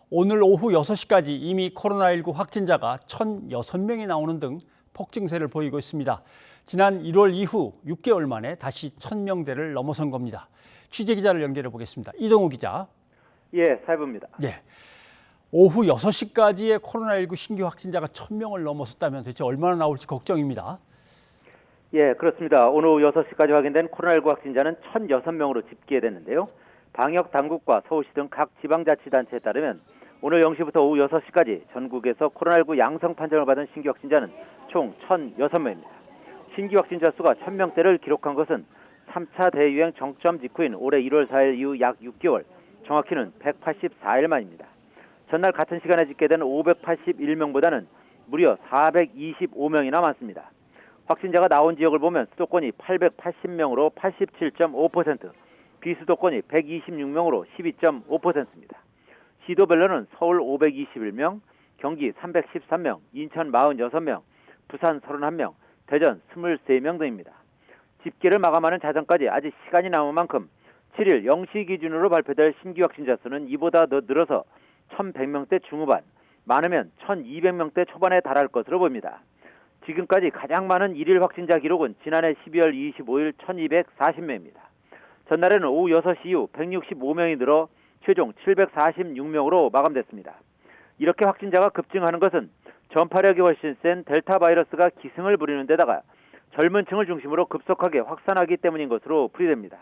오늘 오후 6시까지 이미 코로나19 확진자가 1,006명이 나오는 등 폭증세를 보이고 있습니다. 지난 1월 이후 6개월 만에 다시 1,000명대를 넘어선 겁니다. 취재기자를 연결해 보겠습니다. 이동우 기자. 예, 사회부입니다. 예. 오후 6시까지의 코로나19 신규 확진자가 1,000명을 넘어섰다면 대체 얼마나 나올지 걱정입니다. 예, 그렇습니다. 오늘 오후 6시까지 확인된 코로나19 확진자는 1,006명으로 집계됐는데요. 방역 당국과 서울시 등 각 지방자치단체에 따르면 오늘 0시부터 오후 6시까지 전국에서 코로나19 양성 판정을 받은 신규 확진자는 총 1,006명입니다. 신규 확진자 수가 1,000명대를 기록한 것은 3차 대유행 정점 직후인 올해 1월 4일 이후 약 6개월, 정확히는 184일 만입니다. 전날 같은 시간에 집계된 581명보다는 무려 425명이나 많습니다. 확진자가 나온 지역을 보면 수도권이 880명으로 87.5%, 비수도권이 126명으로 12.5%입니다. 시도별로는 서울 521명, 경기 313명, 인천 46명, 부산 31명, 대전 23명 등입니다. 집계를 마감하는 자정까지 아직 시간이 남은 만큼 7일 0시 기준으로 발표될 신규 확진자 수는 이보다 더 늘어서 1,100명대 중후반, 많으면 1,200명대 초반에 달할 것으로 보입니다. 지금까지 가장 많은 일일 확진자 기록은 지난해 12월 25일 1,240명입니다. 전날에는 오후 6시 이후 165명이 늘어 최종 746명으로 마감됐습니다. 이렇게 확진자가 급증하는 것은 전파력이 훨씬 센 델타 바이러스가 기승을 부리는 데다가 젊은 층을 중심으로 급속하게 확산하기 때문인 것으로 풀이됩니다.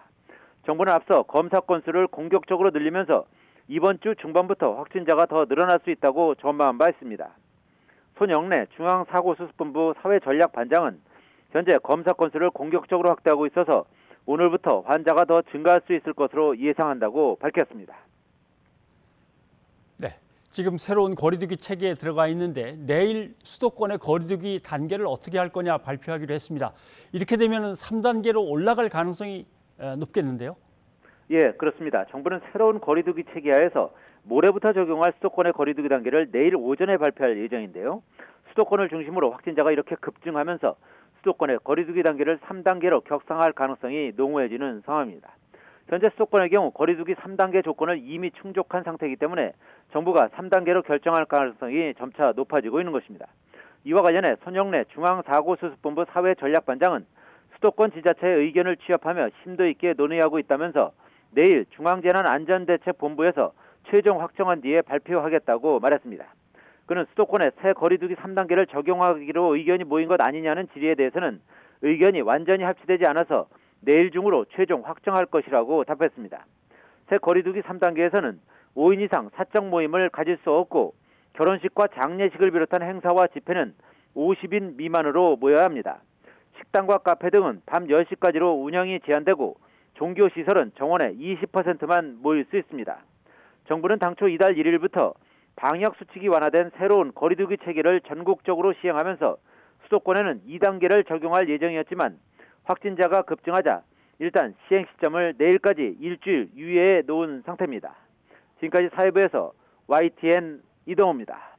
정부는 앞서 검사 건수를 공격적으로 늘리면서 이번 주 중반부터 확진자가 더 늘어날 수 있다고 전망한 바 있습니다. 손영래 중앙사고수습본부 사회전략반장은 현재 검사 건수를 공격적으로 확대하고 있어서 오늘부터 환자가 더 증가할 수 있을 것으로 예상한다고 밝혔습니다. 네, 지금 새로운 거리두기 체계에 들어가 있는데 내일 수도권의 거리두기 단계를 어떻게 할 거냐 발표하기로 했습니다. 이렇게 되면 3단계로 올라갈 가능성이 높겠는데요? 예, 그렇습니다. 정부는 새로운 거리두기 체계하에서 모레부터 적용할 수도권의 거리두기 단계를 내일 오전에 발표할 예정인데요. 수도권을 중심으로 확진자가 이렇게 급증하면서 수도권의 거리두기 단계를 3단계로 격상할 가능성이 농후해지는 상황입니다. 현재 수도권의 경우 거리두기 3단계 조건을 이미 충족한 상태이기 때문에 정부가 3단계로 결정할 가능성이 점차 높아지고 있는 것입니다. 이와 관련해 손영래 중앙사고수습본부 사회전략반장은 수도권 지자체의 의견을 취합하며 심도 있게 논의하고 있다면서 내일 중앙재난안전대책본부에서 최종 확정한 뒤에 발표하겠다고 말했습니다. 그는 수도권의 새 거리두기 3단계를 적용하기로 의견이 모인 것 아니냐는 질의에 대해서는 의견이 완전히 합치되지 않아서 내일 중으로 최종 확정할 것이라고 답했습니다. 새 거리두기 3단계에서는 5인 이상 사적 모임을 가질 수 없고 결혼식과 장례식을 비롯한 행사와 집회는 50인 미만으로 모여야 합니다. 식당과 카페 등은 밤 10시까지로 운영이 제한되고 종교시설은 정원의 20%만 모일 수 있습니다. 정부는 당초 이달 1일부터 방역수칙이 완화된 새로운 거리두기 체계를 전국적으로 시행하면서 수도권에는 2단계를 적용할 예정이었지만 확진자가 급증하자 일단 시행 시점을 내일까지 일주일 유예해 놓은 상태입니다. 지금까지 사회부에서 YTN 이동호입니다.